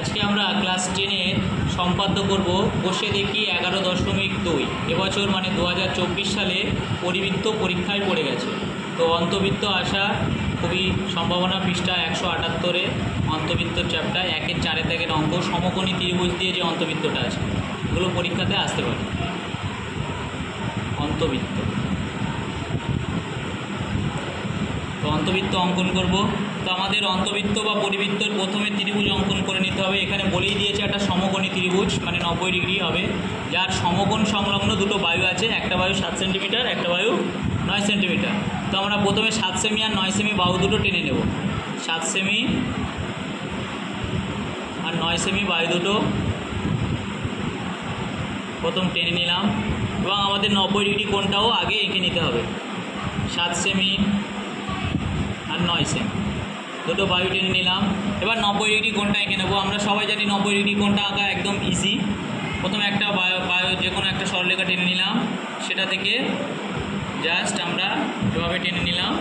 আজকে আমরা ক্লাস 10-এর সম্পাদ্য করব বসে দেখি 11.2। এবছর মানে 2024 সালে পরিবৃত্ত পরীক্ষায় পড়ে গেছে। তো অন্তবৃত্ত আসা খুবই সম্ভাবনা। পৃষ্ঠা 178-এ অন্তবৃত্ত চ্যাপ্টার 1-এর 4 থেকে অঙ্ক সমকোণী ত্রিভুজ দিয়ে যে অন্তবৃত্তটা আছে এগুলো পরীক্ষাতে আসতে পারে। অন্তবৃত্ত, তো অন্তবৃত্ত অঙ্কন করব। তো আমাদের অন্তবৃত্ত বা পরিবৃত্তর প্রথমে ত্রিভুজ অঙ্কন করে নিতে হবে। এখানে বলেই দিয়েছে একটা সমকোণী ত্রিভুজ মানে 90 ডিগ্রি হবে, যার সমকোণ সংলগ্ন দুটো বায়ু আছে, একটা বায়ু 7 সেন্টিমিটার, একটা বায়ু 9 সেন্টিমিটার। তো আমরা প্রথমে 7 সেমি আর 9 সেমি বাহু দুটো টেনে নেব। 7 সেমি আর 9 সেমি বায়ু দুটো প্রথম টেনে নিলাম এবং আমাদের 90 ডিগ্রি কোণটাও আগে এঁকে নিতে হবে। 7 সেমি আর 9 সেমি দুটো বায়ু টেনে নিলাম। এবার 90 ডিগ্রি কোণটা এঁকে নেবো। আমরা সবাই জানি 90 ডিগ্রি কোণটা আঁকা একদম ইজি। প্রথমে একটা বায়ু যে কোনো একটা সরলরেখা টেনে নিলাম, সেটা থেকে জাস্ট আমরা এভাবে টেনে নিলাম।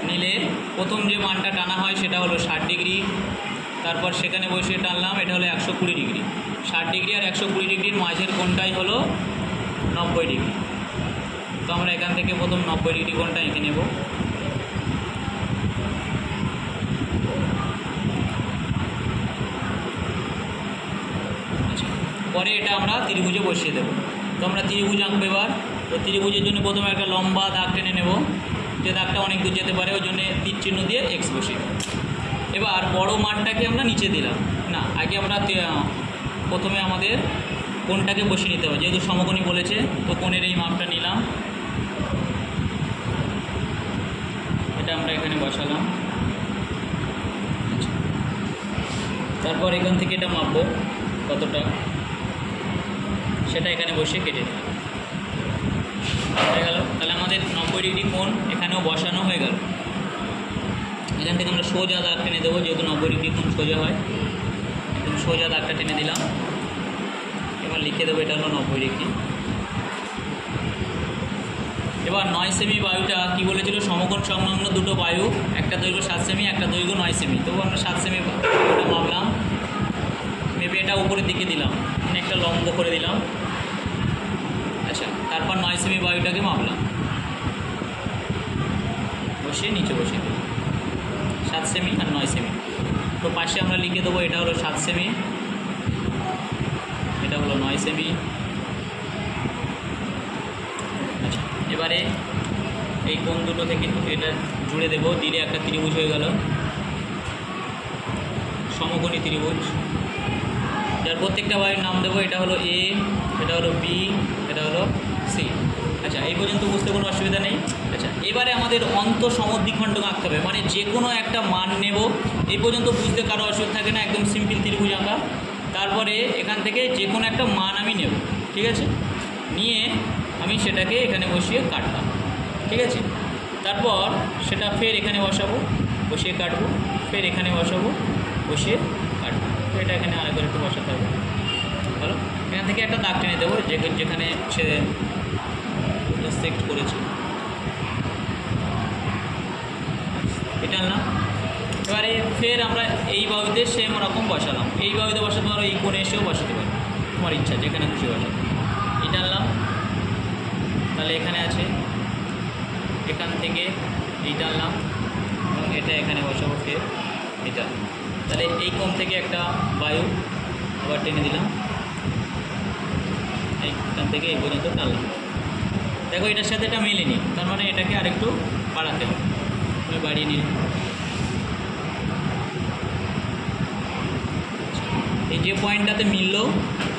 নিলে প্রথম যে মানটা টানা হয় সেটা হলো 60 ডিগ্রি। তারপর সেখানে বসিয়ে টানলাম, এটা হলো 120 ডিগ্রি। 60 ডিগ্রি আর 120 ডিগ্রির মাঝের কোণটাই হলো 90 ডিগ্রি। তো আমরা এখান থেকে প্রথম 90 ডিগ্রি কোণটা এঁকে নেব। পরে এটা আমরা ত্রিভুজে বসিয়ে দেবো। তো আমরা ত্রিভুজ আঁকবো এবার। তো ত্রিভুজের জন্য প্রথমে একটা লম্বা দাগ টেনে নেব, যে দাগটা অনেক দূর যেতে পারে, ওই জন্য তীর চিহ্ন দিয়ে এক্স বসিয়ে দেবো। এবার বড় মানটাকে আমরা নিচে দিলাম না, আগে আমরা প্রথমে আমাদের কোণটাকে বসিয়ে নিতে হবে, যেহেতু সমকোণী বলেছে। তো কোণের এই মাপটা নিলাম, এটা আমরা এখানে বসালাম। তারপর এখান থেকে এটা মাপবো কতটা, সেটা এখানে বসে কেটে দিলাম। হয়ে গেল। তাহলে আমাদের 90 ডিগ্রি কোণ এখানেও বসানো হয়ে গেল। এখান থেকে আমরা সোজা দাগ টেনে দেবো, যেহেতু 90 ডিগ্রি কোণ সোজা হয়। একদম সোজা দাগটা টেনে দিলাম। এবার লিখে দেবো এটা হলো 90 ডিগ্রি। এবার 9 সেমি বায়ুটা কি বলেছিল, সমকোণ সংলগ্ন দুটো বায়ু, একটা দৈর্ঘ্য 7 সেমি, একটা দৈর্ঘ্য 9 সেমি। তবু আমরা 7 সেমি বায়ুটা মাপলাম, মেপে এটা উপরের দিকে দিলাম, মানে একটা লম্ব করে দিলাম। আচ্ছা, তারপর 9 সেমি বায়ুটাকে মাপলাম, বসিয়ে নিচে বসিয়ে দিলাম 7 সেমি আর 9 সেমি। তো পাশে আমরা লিখে দেবো এটা হলো 7 সেমি, এটা হলো 9 সেমি। আচ্ছা, এবারে এই কোণ দুটো থেকে এটা জুড়ে দেবো, দিলে একটা ত্রিভুজ হয়ে গেল, সমকোণী ত্রিভুজ, যার প্রত্যেকটা বায়ুর নাম দেবো। এটা হলো এ, এটা হলো বি, এটা হলো সি। আচ্ছা, এই পর্যন্ত বুঝতে কোনো অসুবিধা নেই। আচ্ছা, এবারে আমাদের অন্তঃসমদ্বিখণ্ডক আঁকতে হবে, মানে যে কোনো একটা মান নেব। এই পর্যন্ত বুঝতে কারো অসুবিধা থাকে না, একদম সিম্পল ত্রিভুজ আঁকা। তারপরে এখান থেকে যে কোনো একটা মান আমি নেব, ঠিক আছে? নিয়ে আমি সেটাকে এখানে বসিয়ে কাটলাম, ঠিক আছে? তারপর সেটা ফের এখানে বসাবো, বসিয়ে কাটবো, ফের এখানে বসাবো, বসিয়ে কাটবো। তো এটা এখানে আরেকবার একটু বসাতে হবে। ভালো, এখান থেকে একটা দাগ টেনে দেবো যেখানে সে সেক্ট করেছে, এটা আনলাম। এবারে ফের আমরা এই বাহুতে সেম রকম বসালাম, এই বাহুতে বসাতে পারো, এই কোণে এসেও বসাতে পারো, তোমার ইচ্ছা যেখানে খুশি বসাতে। এটা আনলাম, তাহলে এখানে আছে, এখান থেকে এইটা আনলাম এবং এটা এখানে বসাবো, ফের এটা। তাহলে এই কোণ থেকে একটা বায়ু আবার টেনে দিলাম, এইখান থেকে এই পর্যন্ত টানলাম। দেখো এটার সাথে এটা মেলেনি, তার মানে এটাকে আরেকটু বাড়াতে হবে, আমি বাড়িয়ে নিলাম। এই যে পয়েন্টটাতে মিলল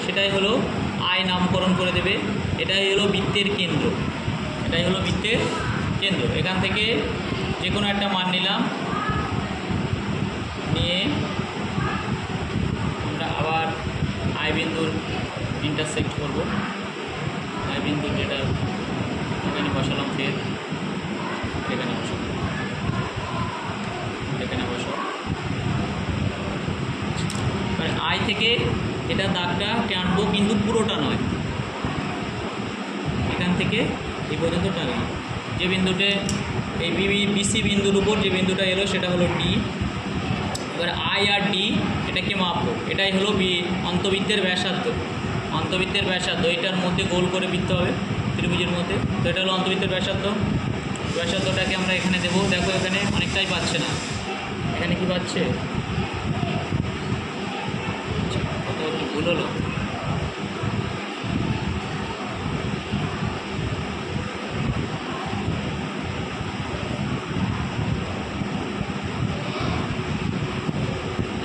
সেটাই হলো আয় নামকরণ করে দেবে। এটাই হলো বৃত্তের কেন্দ্র, এটাই হলো বৃত্তের কেন্দ্র। এখান থেকে যে কোনো একটা মান নিলাম, নিয়ে আমরা আবার আয় বিন্দুর ইন্টারসেক্ট করব। আয় বিন্দু যেটা এখানে বসালাম, ফের এখানে বসাবো, এখানে বসাবো। মানে আয় থেকে এটা দাগটা টানবো, কিন্তু পুরোটা নয়, এখান থেকে এই পর্যন্ত টানলাম। যে বিন্দুতে এই বিসি বিন্দুর উপর যে বিন্দুটা এলো সেটা হলো ডি, এবার আই আর ডি এটাকে মাপবো, এটাই হলো অন্তবৃত্তের ব্যাসার্ধ। অন্তবৃত্তের ব্যাসার্ধ এটার মধ্যে গোল করে বৃত্ত হবে ত্রিভুজের মধ্যে, তো এটা হলো অন্তবৃত্তের ব্যাসার্ধ। ব্যাসার্ধটাকে আমরা এখানে দেবো। দেখো এখানে অনেকটাই পাচ্ছে না, এখানে কি পাচ্ছে, কত ভুল হলো।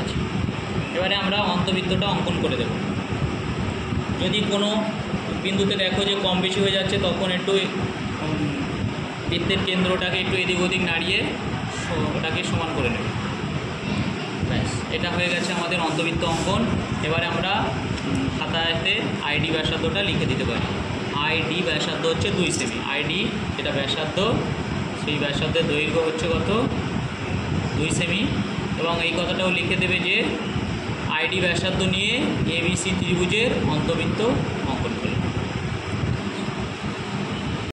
আচ্ছা, এবারে আমরা অন্তবৃত্তটা অঙ্কন করে দেব। যদি কোনো বিন্দুতে দেখো যে কম বেশি হয়ে যাচ্ছে, তখন একটু বৃত্তের কেন্দ্রটাকে একটু এদিক ওদিক নাড়িয়ে ওটাকে সমান করে নেব। ব্যাস, এটা হয়ে গেছে আমাদের অন্তবৃত্ত অঙ্কন। এবারে আমরা খাতাতে আইডি ব্যাসার্ধটা লিখে দিতে পারি। আইডি ব্যাসার্ধ হচ্ছে 2 সেমি। আইডি যেটা ব্যাসার্ধ, সেই ব্যাসার্ধের দৈর্ঘ্য হচ্ছে কত, 2 সেমি। এবং এই কথাটাও লিখে দেবে যে আইডি ব্যাসার্ধ নিয়ে এবিসি ত্রিভুজের অন্তবৃত্ত অঙ্কন করবে।